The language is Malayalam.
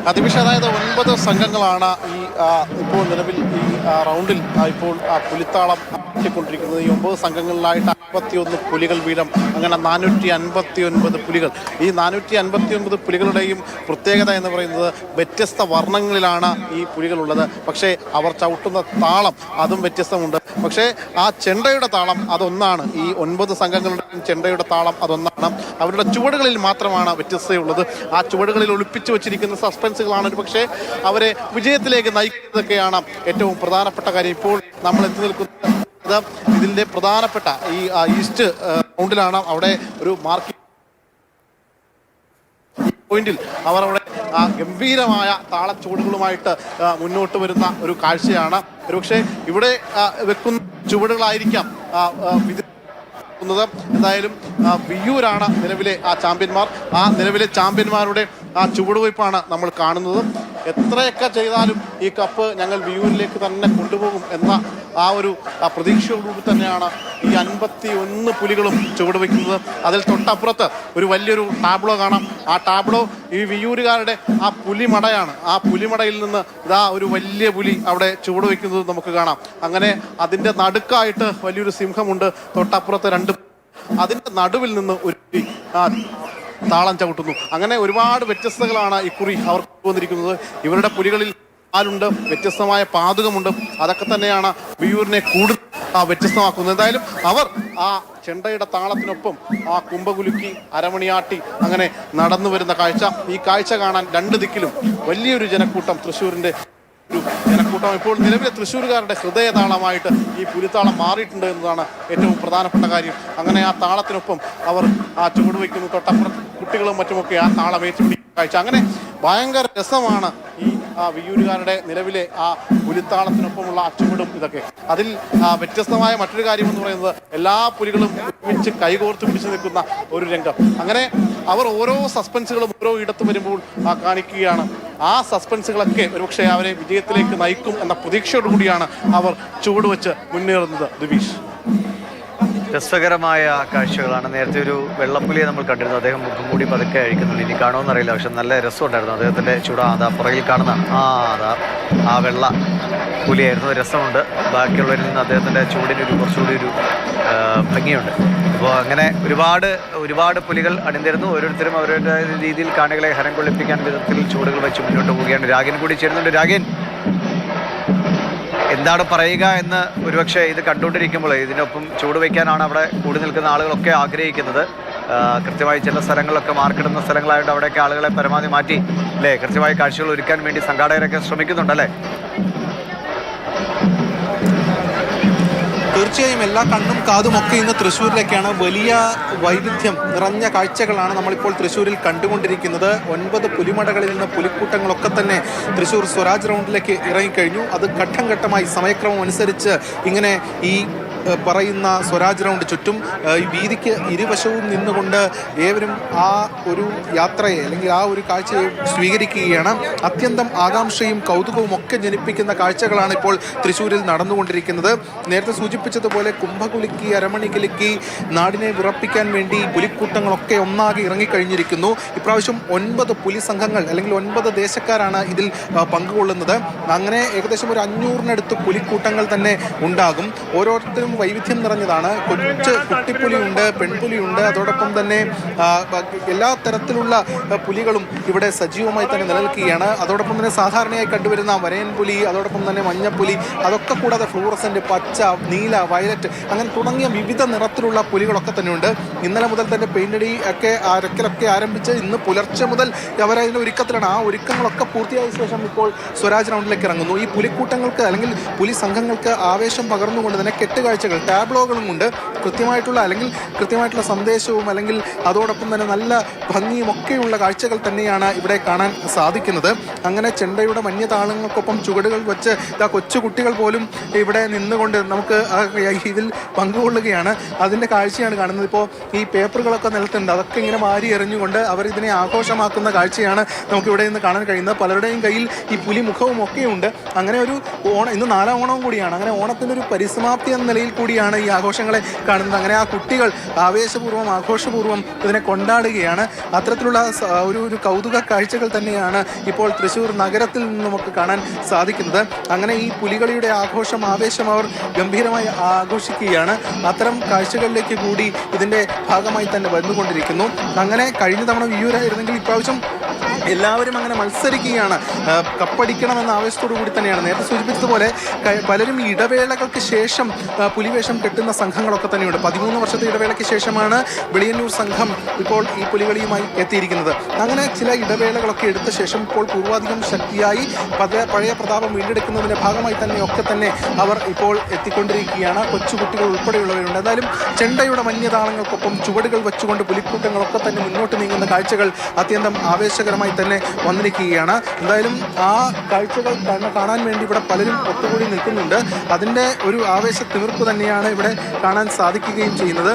അതിവിഷ അതായത് 9 സംഘങ്ങളാണ് ഇപ്പോൾ നിലവിൽ ഈ റൗണ്ടിൽ ഇപ്പോൾ പുലിത്താളം കൊണ്ടിരിക്കുന്നത്. ഈ 9 സംഘങ്ങളിലായിട്ട് 51 പുലികൾ വീതം, അങ്ങനെ 459 പുലികൾ. ഈ 459 പുലികളുടെയും പ്രത്യേകത എന്ന് പറയുന്നത് വ്യത്യസ്ത വർണ്ണങ്ങളിലാണ് ഈ പുലികളുള്ളത്. പക്ഷേ അവർ ചവിട്ടുന്ന താളം അതും വ്യത്യസ്തമുണ്ട്. പക്ഷേ ആ ചെണ്ടയുടെ താളം അതൊന്നാണ്. ഈ 9 സംഘങ്ങളുടെയും ചെണ്ടയുടെ താളം അതൊന്നാണ്. അവരുടെ ചുവടുകളിൽ മാത്രമാണ് വ്യത്യസ്തയുള്ളത്. ആ ചുവടുകളിൽ ഒളിപ്പിച്ചു വെച്ചിരിക്കുന്ന സസ്പെൻസുകളാണ് ഒരു പക്ഷേ അവരെ വിജയത്തിലേക്ക് നയിക്കുന്നതൊക്കെയാണ് ഏറ്റവും പ്രധാനപ്പെട്ട കാര്യം. ഇപ്പോൾ നമ്മൾ എത്തി നിൽക്കുന്നത് ഇതിന്റെ പ്രധാനപ്പെട്ട ഈ ഈസ്റ്റ് റൗണ്ടിലാണ്. അവിടെ ഒരു മാർക്കിംഗ് പോയിന്റിൽ അവർ അവിടെ ഗംഭീരമായ താളച്ചുവടുകളുമായിട്ട് മുന്നോട്ട് വരുന്ന ഒരു കാഴ്ചയാണ്. ഒരുപക്ഷെ ഇവിടെ വെക്കുന്ന ചുവടുകളായിരിക്കാം എന്തായാലും വിയ്യൂരാണ് നിലവിലെ ചാമ്പ്യന്മാർ. നിലവിലെ ചാമ്പ്യന്മാരുടെ ചുവടുവയ്പ്പാണ് നമ്മൾ കാണുന്നത്. എത്രയൊക്കെ ചെയ്താലും ഈ കപ്പ് ഞങ്ങൾ വിയ്യൂരിലേക്ക് തന്നെ കൊണ്ടുപോകും എന്ന ഒരു പ്രതീക്ഷയോടുകൂടി തന്നെയാണ് ഈ 51 പുലികളും ചുവടുവയ്ക്കുന്നത്. അതിൽ തൊട്ടപ്പുറത്ത് ഒരു വലിയൊരു ടാബ്ലോ കാണാം. ആ ടാബ്ലോ ഈ വിയ്യൂരുകാരുടെ പുലിമടയാണ്. ആ പുലിമടയിൽ നിന്ന് ഒരു വലിയ പുലി അവിടെ ചുവടുവയ്ക്കുന്നത് നമുക്ക് കാണാം. അങ്ങനെ അതിൻ്റെ നടുക്കായിട്ട് വലിയൊരു സിംഹമുണ്ട്. തൊട്ടപ്പുറത്ത് 2 അതിൻ്റെ നടുവിൽ നിന്ന് ഒരു താളം ചവിട്ടുന്നു. അങ്ങനെ ഒരുപാട് വ്യത്യസ്തതകളാണ് ഇക്കുറി അവർ കൊണ്ടുവന്നിരിക്കുന്നത്. ഇവരുടെ പുലികളിൽ ആലുണ്ട്, വ്യത്യസ്തമായ പാതകമുണ്ട്. അതൊക്കെ തന്നെയാണ് വിയ്യൂരിനെ കൂടുതൽ വ്യത്യസ്തമാക്കുന്നത്. എന്തായാലും അവർ ചെണ്ടയുടെ താളത്തിനൊപ്പം കുമ്പകുലുക്കി അരമണിയാട്ടി അങ്ങനെ നടന്നു വരുന്ന കാഴ്ച. ഈ കാഴ്ച കാണാൻ 2 ദിക്കിലും വലിയൊരു ജനക്കൂട്ടം, തൃശ്ശൂരിൻ്റെ ഒരു ജനക്കൂട്ടം. ഇപ്പോൾ നിലവിലെ തൃശ്ശൂരുകാരുടെ ഹൃദയതാളമായിട്ട് ഈ പുലിത്താളം മാറിയിട്ടുണ്ട് എന്നതാണ് ഏറ്റവും പ്രധാനപ്പെട്ട കാര്യം. അങ്ങനെ ആ താളത്തിനൊപ്പം അവർ ചുവടുവയ്ക്കുന്നു. തൊട്ടപ്പുറത്ത് കുട്ടികളും മറ്റുമൊക്കെ ആ താളം ഏറ്റുപിടിക്കുന്ന കാഴ്ച. അങ്ങനെ ഭയങ്കര രസമാണ് ഈ വിയ്യൂരുകാരുടെ നിലവിലെ പുലിത്താളത്തിനൊപ്പമുള്ള ചുവടും ഇതൊക്കെ. അതിൽ വ്യത്യസ്തമായ മറ്റൊരു കാര്യം എന്ന് പറയുന്നത് എല്ലാ പുലികളും ഒരുമിച്ച് കൈകോർത്ത് പിടിച്ചു നിൽക്കുന്ന ഒരു രംഗം. അങ്ങനെ അവർ ഓരോ സസ്പെൻസുകളും ഓരോ ഇടത്ത് വരുമ്പോൾ കാണിക്കുകയാണ്. ആ സസ്പെൻസുകളൊക്കെ ഒരുപക്ഷെ അവരെ വിജയത്തിലേക്ക് നയിക്കും എന്ന പ്രതീക്ഷയോടുകൂടിയാണ് അവർ ചുവടുവെച്ച് മുന്നേറുന്നത്. ദിവിഷ്, രസകരമായ കാഴ്ചകളാണ്. നേരത്തെ ഒരു വെള്ളപ്പുലിയെ നമ്മൾ കണ്ടിരുന്നു. അദ്ദേഹം മുഖം കൂടി പതുക്കെ അഴിക്കുന്നുണ്ട്. ഇനി കാണുമെന്നറിയില്ല, പക്ഷെ നല്ല രസമുണ്ടായിരുന്നു അദ്ദേഹത്തിൻ്റെ ചുട. പുറകിൽ കാണുന്ന ആ വെള്ള പുലിയായിരുന്നു. രസമുണ്ട്. ബാക്കിയുള്ളവരിൽ നിന്ന് അദ്ദേഹത്തിൻ്റെ ചൂടിനൊരു കുറച്ചുകൂടി ഒരു ഭംഗിയുണ്ട്. അപ്പോൾ അങ്ങനെ ഒരുപാട് പുലികൾ അണിനിരുന്നു. ഓരോരുത്തരും അവരുടെ രീതിയിൽ കാണികളെ ഹരം കൊള്ളിപ്പിക്കാൻ വിധത്തിൽ ചൂടുകൾ വെച്ച് മുന്നോട്ട് പോവുകയാണ്. രാഗിൻ കൂടി ചേരുന്നുണ്ട്. രാഗിൻ, എന്താണ് പറയുക എന്ന് ഒരുപക്ഷെ ഇത് കണ്ടുകൊണ്ടിരിക്കുമ്പോൾ ഇതിനൊപ്പം ചൂടുവയ്ക്കാനാണ് അവിടെ കൂടി നിൽക്കുന്ന ആളുകളൊക്കെ ആഗ്രഹിക്കുന്നത്. കൃത്യമായി ചില സ്ഥലങ്ങളിലൊക്കെ മാർക്കിടുന്ന സ്ഥലങ്ങളായതുകൊണ്ട് അവിടെയൊക്കെ ആളുകളെ പരമാവധി മാറ്റി അല്ലേ കൃത്യമായി കാഴ്ചകൾ ഒരുക്കാൻ വേണ്ടി സംഘാടകരൊക്കെ ശ്രമിക്കുന്നുണ്ടല്ലേ? തീർച്ചയായും എല്ലാ കണ്ണും കാതും ഒക്കെ ഇന്ന് തൃശ്ശൂരിലേക്കാണ്. വലിയ വൈവിധ്യം നിറഞ്ഞ കാഴ്ചകളാണ് നമ്മളിപ്പോൾ തൃശ്ശൂരിൽ കണ്ടുകൊണ്ടിരിക്കുന്നത്. 9 പുലിമടകളിൽ നിന്ന് പുലിക്കൂട്ടങ്ങളൊക്കെ തന്നെ തൃശ്ശൂർ സ്വരാജ് റൗണ്ടിലേക്ക് ഇറങ്ങിക്കഴിഞ്ഞു. അത് ഘട്ടം ഘട്ടമായി സമയക്രമം അനുസരിച്ച് ഇങ്ങനെ ഈ പറയുന്ന സ്വരാജ് റൗണ്ട് ചുറ്റും ഈ വീതിക്ക് ഇരുവശവും നിന്നുകൊണ്ട് ഏവരും ആ ഒരു യാത്രയെ അല്ലെങ്കിൽ ആ ഒരു കാഴ്ചയെ സ്വീകരിക്കുകയാണ്. അത്യന്തം ആകാംക്ഷയും കൗതുകവും ഒക്കെ ജനിപ്പിക്കുന്ന കാഴ്ചകളാണ് ഇപ്പോൾ തൃശ്ശൂരിൽ നടന്നുകൊണ്ടിരിക്കുന്നത്. നേരത്തെ സൂചിപ്പിച്ചതുപോലെ കുംഭകുലുക്കി അരമണി കുലുക്കി നാടിനെ വിറപ്പിക്കാൻ വേണ്ടി പുലിക്കൂട്ടങ്ങളൊക്കെ ഒന്നാകെ ഇറങ്ങിക്കഴിഞ്ഞിരിക്കുന്നു. ഇപ്രാവശ്യം 9 പുലി സംഘങ്ങൾ അല്ലെങ്കിൽ 9 ദേശക്കാരാണ് ഇതിൽ പങ്കുകൊള്ളുന്നത്. അങ്ങനെ ഏകദേശം ഒരു 500-നടുത്ത് പുലിക്കൂട്ടങ്ങൾ തന്നെ ഉണ്ടാകും. ഓരോരുത്തരും വൈവിധ്യം നിറഞ്ഞതാണ്. കുട്ടിപ്പുലിയുണ്ട്, പെൺപുലിയുണ്ട്, അതോടൊപ്പം തന്നെ എല്ലാ തരത്തിലുള്ള പുലികളും ഇവിടെ സജീവമായി തന്നെ നിലനിൽക്കുകയാണ്. അതോടൊപ്പം തന്നെ സാധാരണയായി കണ്ടുവരുന്ന വരയൻ പുലി, അതോടൊപ്പം തന്നെ മഞ്ഞപ്പുലി, അതൊക്കെ കൂടാതെ ഫ്ലൂറസെന്റ്, പച്ച, നീല, വയലറ്റ് അങ്ങനെ തുടങ്ങിയ വിവിധ നിറത്തിലുള്ള പുലികളൊക്കെ തന്നെയുണ്ട്. ഇന്നലെ മുതൽ തന്നെ പെയിന്റടി ഒക്കെ അരക്കലൊക്കെ ആരംഭിച്ച് ഇന്ന് പുലർച്ചെ മുതൽ അവരതിൻ്റെ ഒരുക്കത്തിലാണ്. ആ ഒരുക്കങ്ങളൊക്കെ പൂർത്തിയായ ശേഷം ഇപ്പോൾ സ്വരാജ് റൗണ്ടിലേക്ക് ഇറങ്ങുന്നു. ഈ പുലിക്കൂട്ടങ്ങൾക്ക് അല്ലെങ്കിൽ പുലി സംഘങ്ങൾക്ക് ആവേശം പകർന്നുകൊണ്ട് തന്നെ കെട്ടുകാഴ്ചകൾ, ടാബ്ലോകളും കൊണ്ട് കൃത്യമായിട്ടുള്ള സന്ദേശവും അല്ലെങ്കിൽ അതോടൊപ്പം തന്നെ നല്ല ഭംഗിയും ഒക്കെയുള്ള കാഴ്ചകൾ തന്നെയാണ് ഇവിടെ കാണാൻ സാധിക്കുന്നത്. അങ്ങനെ ചെണ്ടയുടെ മഞ്ഞതാളങ്ങൾക്കൊപ്പം ചുവടുകൾ വെച്ച് കൊച്ചു കുട്ടികൾ പോലും ഇവിടെ നിന്നുകൊണ്ട് നമുക്ക് ഇതിൽ പങ്കുകൊള്ളുകയാണ്. അതിൻ്റെ കാഴ്ചയാണ് കാണുന്നത്. ഇപ്പോൾ ഈ പേപ്പറുകളൊക്കെ നിലത്തുണ്ട്, അതൊക്കെ ഇങ്ങനെ മാരി എറിഞ്ഞുകൊണ്ട് അവരിതിനെ ആഘോഷമാക്കുന്ന കാഴ്ചയാണ് നമുക്കിവിടെ നിന്ന് കാണാൻ കഴിയുന്നത്. പലരുടെയും കയ്യിൽ ഈ പുലി മുഖവും ഒക്കെയുണ്ട്. അങ്ങനെ ഒരു ഇന്ന് 4ാം ഓണവും കൂടിയാണ്. അങ്ങനെ ഓണത്തിൻ്റെ ഒരു പരിസമാപ്തി എന്ന നിലയിൽ കുട്ടികളിൽ കൂടിയാണ് ഈ ആഘോഷങ്ങളെ കാണുന്നത്. അങ്ങനെ ആ കുട്ടികൾ ആവേശപൂർവ്വം ആഘോഷപൂർവ്വം ഇതിനെ കൊണ്ടാടുകയാണ്. അത്തരത്തിലുള്ള ഒരു കൗതുക കാഴ്ചകൾ തന്നെയാണ് ഇപ്പോൾ തൃശ്ശൂർ നഗരത്തിൽ നിന്ന് നമുക്ക് കാണാൻ സാധിക്കുന്നത്. അങ്ങനെ ഈ പുലികളിയുടെ ആഘോഷം, ആവേശം അവർ ഗംഭീരമായി ആഘോഷിക്കുകയാണ്. അത്തരം കാഴ്ചകളിലേക്ക് കൂടി ഇതിൻ്റെ ഭാഗമായി തന്നെ വന്നുകൊണ്ടിരിക്കുന്നു. അങ്ങനെ കഴിഞ്ഞ തവണ വിയൂരായിരുന്നെങ്കിൽ ഇപ്രാവശ്യം എല്ലാവരും അങ്ങനെ മത്സരിക്കുകയാണ്. കപ്പടിക്കണമെന്ന ആവേശത്തോടു കൂടി തന്നെയാണ്. നേരത്തെ സൂചിപ്പിച്ചതുപോലെ പലരും ഈ ഇടവേളകൾക്ക് ശേഷം പുലിവേഷം കെട്ടുന്ന സംഘങ്ങളൊക്കെ തന്നെയുണ്ട്. 13 വർഷത്തെ ഇടവേളയ്ക്ക് ശേഷമാണ് വെളിയന്നൂർ സംഘം ഇപ്പോൾ ഈ പുലികളിയുമായി എത്തിയിരിക്കുന്നത്. അങ്ങനെ ചില ഇടവേളകളൊക്കെ എടുത്ത ശേഷം ഇപ്പോൾ പൂർവാധികം ശക്തിയായി പഴയ പ്രതാപം വീണ്ടെടുക്കുന്നതിൻ്റെ ഭാഗമായി ഒക്കെ തന്നെ അവർ ഇപ്പോൾ എത്തിക്കൊണ്ടിരിക്കുകയാണ്. കൊച്ചുകുട്ടികൾ ഉൾപ്പെടെയുള്ളവരുണ്ട്. എന്തായാലും ചെണ്ടയുടെ മന്യതാളങ്ങൾക്കൊപ്പം ചുവടുകൾ വെച്ചുകൊണ്ട് പുലിക്കൂട്ടങ്ങളൊക്കെ തന്നെ മുന്നോട്ട് നീങ്ങുന്ന കാഴ്ചകൾ അത്യന്തം ആവേശകരമായി തന്നെ വന്നിരിക്കുകയാണ്. എന്തായാലും ആ കാഴ്ചകൾ കാണാൻ വേണ്ടി ഇവിടെ പലരും ഒത്തുകൂടി നിൽക്കുന്നുണ്ട്. അതിൻ്റെ ഒരു ആവേശ തിമിർപ്പ് തന്നെയാണ് ഇവിടെ കാണാൻ സാധിക്കുകയും ചെയ്യുന്നത്.